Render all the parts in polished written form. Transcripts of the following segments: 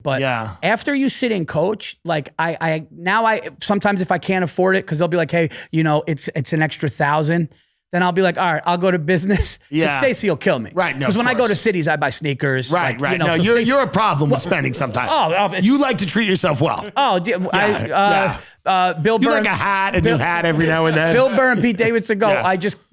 But after you sit in coach, like I sometimes if I can't afford it, because they'll be like, hey, you know, it's an extra $1,000. Then I'll be like, all right, I'll go to business. Yeah. Stacy will kill me. Right. No, because when I go to cities, I buy sneakers. Right. Like, right. You know, no, so you're a problem with spending sometimes. You like to treat yourself well. Oh, Bill Burr. You like a hat, a new hat every now and then. Bill Burr and Pete Davidson go,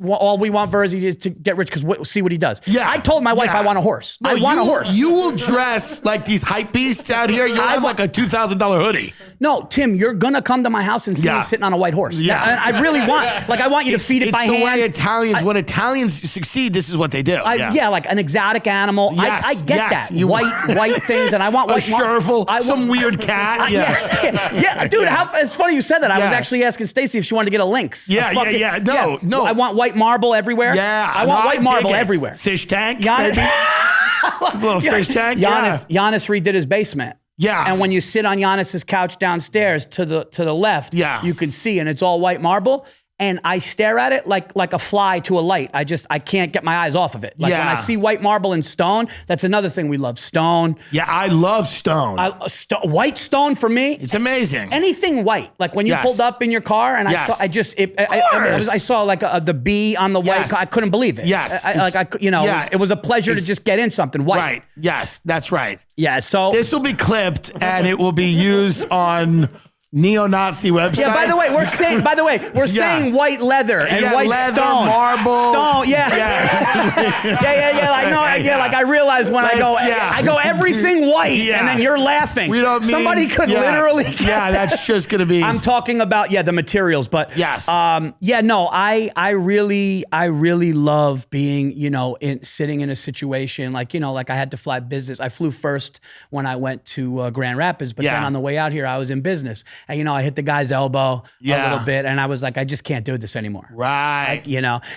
all we want Virzi is to get rich because see what he does. Yeah. I told my wife I want a horse. No, I want a horse. You will dress like these hype beasts out here. You'll have like a $2,000 hoodie. No, Tim, you're going to come to my house and see me sitting on a white horse. Yeah. I really want you to feed it by hand. It's the way Italians, when Italians succeed, this is what they do. Yeah, like an exotic animal. Yes, I get that. White things, and I want white. A Scherfel, some weird cat. Yeah, dude, it's funny you said that. I was actually asking Stacy if she wanted to get a lynx. No. I want white marble everywhere. Yeah. I want white marble everywhere. Fish tank. Giannis, little fish tank. Giannis redid his basement. Yeah. And when you sit on Giannis's couch downstairs to the left, you can see, and it's all white marble. And I stare at it like a fly to a light. I can't get my eyes off of it. Like when I see white marble and stone, that's another thing we love. Stone. Yeah, I love stone. White stone for me. It's amazing. Anything white. Like when you pulled up in your car and I saw like the bee on the white car. I couldn't believe it. Yes. It was a pleasure to just get in something white. Right. Yes, that's right. Yeah. So this will be clipped and it will be used on neo-Nazi websites. Yeah, by the way, we're saying white leather and white leather, stone. Marble. Stone, like I realize when I go everything white and then you're laughing. Somebody could literally that's just gonna be I'm talking about the materials, but I really love being, sitting in a situation like I had to fly business. I flew first when I went to Grand Rapids, but then on the way out here I was in business. And, I hit the guy's elbow a little bit, and I was like, I just can't do this anymore. Right.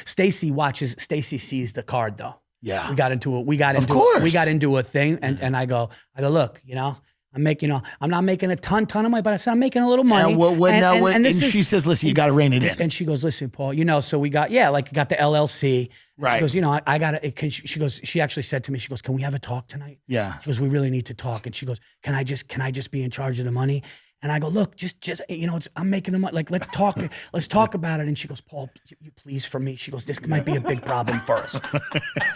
Stacy sees the card though. Yeah. We got into a thing, and I go, look, I'm not making a ton of money, but I said I'm making a little money. And she says, listen, you got to rein it in. And she goes, listen, Paul, so we got, got the LLC. Right. She goes, I got it. She actually said to me, she goes, can we have a talk tonight? Yeah. She goes, we really need to talk. And she goes, can I just be in charge of the money? And I go, look, just I'm making the money. Like, let's talk about it. And she goes, Paul, you please for me. She goes, this might be a big problem for us.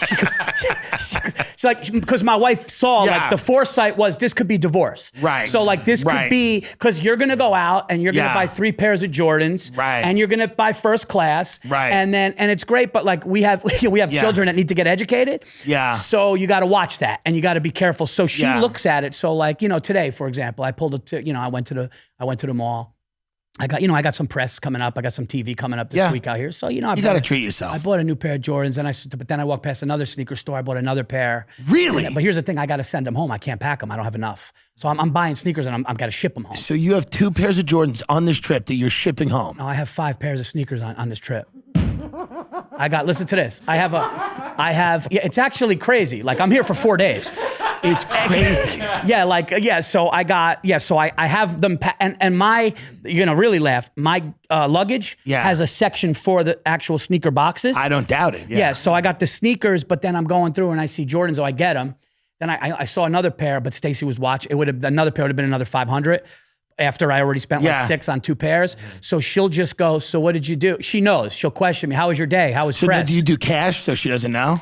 She goes, she's like, because my wife saw like the foresight was this could be divorce. Right. So like this could be, because you're gonna go out and you're gonna buy 3 pairs of Jordans. Right. And you're gonna buy first class. Right. And it's great, but like we have children that need to get educated. Yeah. So you got to watch that and you got to be careful. So she looks at it. So like today, for example, I pulled I went to the mall. I got some press coming up. I got some TV coming up this week out here. So, you got to treat yourself. I bought a new pair of Jordans but then I walked past another sneaker store. I bought another pair. Really? But here's the thing. I got to send them home. I can't pack them. I don't have enough. So I'm buying sneakers and I'm got to ship them home. So you have 2 pairs of Jordans on this trip that you're shipping home? No, I have 5 pairs of sneakers on this trip. Listen to this. It's actually crazy. Like I'm here for 4 days. It's crazy. So I have them, and my, you're gonna really laugh, my luggage has a section for the actual sneaker boxes. I don't doubt it. Yeah, so I got the sneakers, but then I'm going through and I see Jordans, so I get them. Then I saw another pair, but Stacy was watching. Another pair would have been another 500 after I already spent like 6 on 2 pairs. So she'll just go, so what did you do? She knows. She'll question me. How was your day? How was press? So do you do cash so she doesn't know?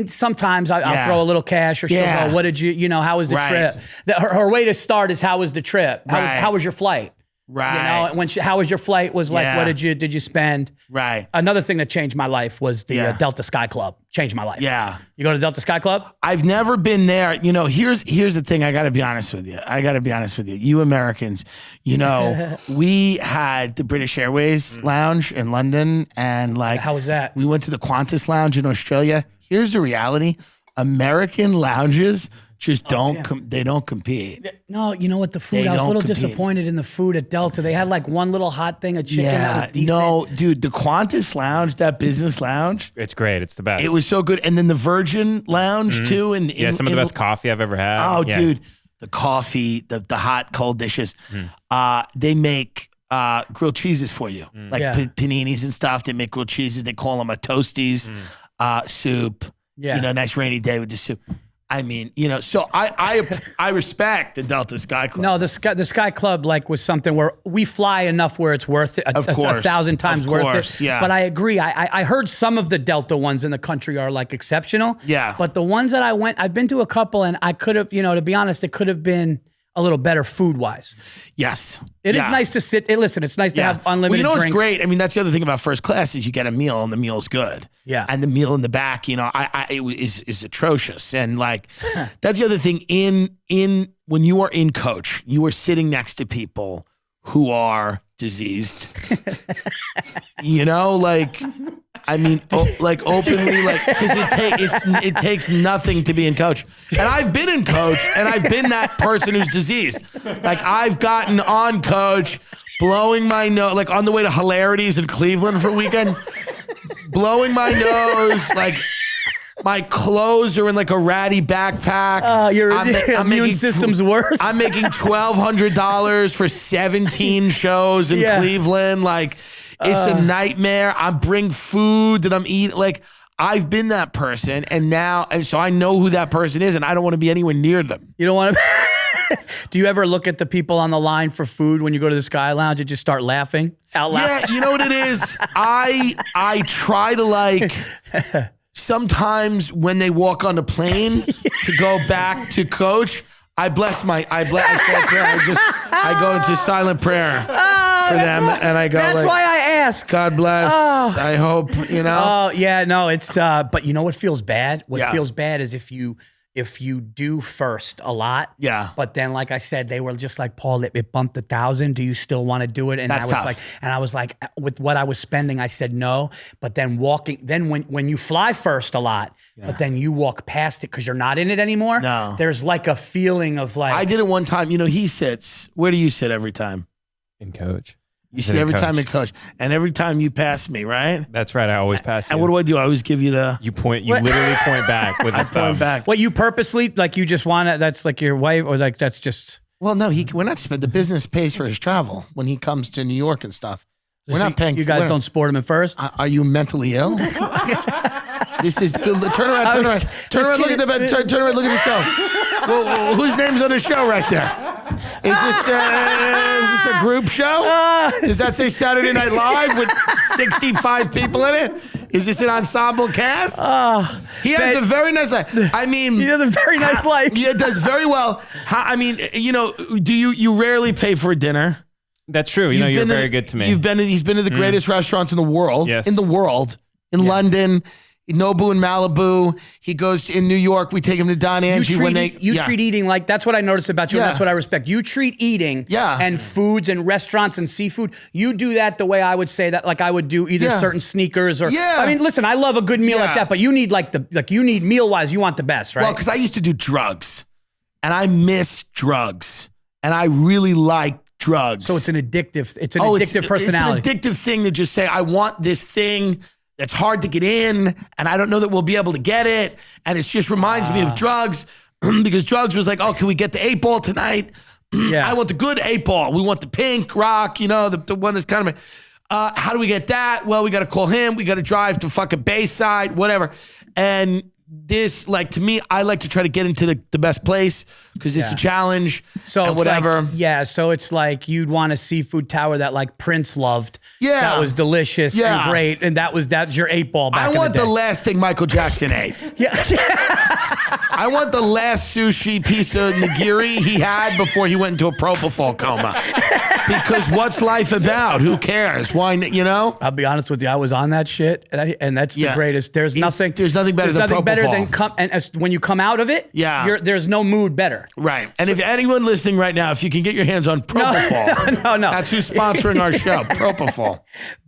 Sometimes I'll throw a little cash or she'll go, what did you, how was the trip? Her way to start is, how was the trip? How was your flight? Right. How was your flight was like, what did you spend? Right. Another thing that changed my life was the Delta Sky Club. Changed my life. Yeah. You go to Delta Sky Club? I've never been there. Here's the thing. I got to be honest with you. You Americans, we had the British Airways lounge in London, and like, how was that? We went to the Qantas lounge in Australia. Here's the reality. American lounges just don't compete. No, you know what? The food, I was a little disappointed in the food at Delta. They had like one little hot thing of chicken that was decent. No, dude, the Qantas lounge, that business lounge. It's great. It's the best. It was so good. And then the Virgin lounge too. And some of the best coffee I've ever had. Oh, dude, the coffee, the hot, cold dishes. They make grilled cheeses for you. Like paninis and stuff. They make grilled cheeses. They call them a toasties soup. Yeah. Nice rainy day with the soup. I mean, you know, so I respect the Delta Sky Club. No, the Sky Club was something where we fly enough where it's worth it. Of course. 1,000 times worth it. Yeah. But I agree. I heard some of the Delta ones in the country are exceptional. Yeah. But the ones that I've been to a couple, and I could have, to be honest, it could have been a little better food-wise. Yes. It is nice to sit. Listen, it's nice to have unlimited drinks. What's great? I mean, that's the other thing about first class is you get a meal and the meal's good. Yeah. And the meal in the back, is atrocious. And that's the other thing. When you are in coach, you are sitting next to people who are diseased. I mean, openly, because it takes nothing to be in coach. And I've been in coach, and I've been that person who's diseased. I've gotten on coach, blowing my nose, on the way to Hilarities in Cleveland for a weekend, blowing my nose, my clothes are in a ratty backpack. Your immune system's worse. I'm making $1,200 for 17 shows in Cleveland. It's a nightmare. I bring food that I'm eating. I've been that person, and so I know who that person is, and I don't want to be anywhere near them. You don't want to. Do you ever look at the people on the line for food when you go to the Sky Lounge and just start laughing out loud? Yeah, you know what it is? I try to sometimes when they walk on the plane to go back to coach, I say a prayer. I go into silent prayer for them, and I go. That's why I ask. God bless. I hope Oh yeah, no, it's. But you know what feels bad? What feels bad is if you do first a lot. Yeah. But then, like I said, they were just like, Paul, it bumped 1,000. Do you still want to do it? And That's tough. I was like, with what I was spending, I said no. But then when you fly first a lot, but then you walk past it because you're not in it anymore. No. There's a feeling of I did it one time. He sits. Where do you sit every time? In coach. You sit every time in coach, and every time you pass me, right? That's right. I always pass you. And what do? I always give you the. You point. You literally point back with the stuff. Point back. What, you purposely you just want to? That's your wife, or that's just. Well, no, we're not spending. The business pays for his travel when he comes to New York and stuff. We're not paying. You guys don't sport him at first. Are you mentally ill? This is good. Turn around. Look at the bed. Turn around. Look at the show. Well, whose name's on the show right there? Is this a group show? Does that say Saturday Night Live with 65 people in it? Is this an ensemble cast? He has a very nice life. I mean, he has a very nice life. He does very well. Do you rarely pay for a dinner? That's true. You're very good to me. He's been to the greatest restaurants in the world. Yes. In the world. In London. Nobu in Malibu. He goes in New York. We take him to Don Angie treat eating that's what I notice about you. And that's what I respect. You treat eating and foods and restaurants and seafood. You do that the way I would say that, I would do either certain sneakers or. Yeah. I mean, listen, I love a good meal like that, but you need you need meal wise. You want the best, right? Well, because I used to do drugs, and I miss drugs, and I really like drugs. So it's an addictive. It's an addictive personality. It's an addictive thing to just say, I want this thing. That's hard to get in, and I don't know that we'll be able to get it. And it just reminds me of drugs, because drugs was like, oh, can we get the 8-ball tonight? I want the good 8-ball. We want the pink rock, the one that's kind of, how do we get that? Well, we got to call him. We got to drive to fucking Bayside, whatever. And this, to me, I like to try to get into the best place because it's a challenge. So and whatever. So it's you'd want a seafood tower that Prince loved. Yeah. That was delicious and great. And that's your 8-ball back in the day. I want the last thing Michael Jackson ate. I want the last sushi piece of nigiri he had before he went into a propofol coma. Because what's life about? Who cares? Why, I'll be honest with you. I was on that shit, and that's the greatest. There's nothing better than propofol. When you come out of it, there's no mood better. Right. And if anyone listening right now, if you can get your hands on propofol, no. That's who's sponsoring our show, propofol.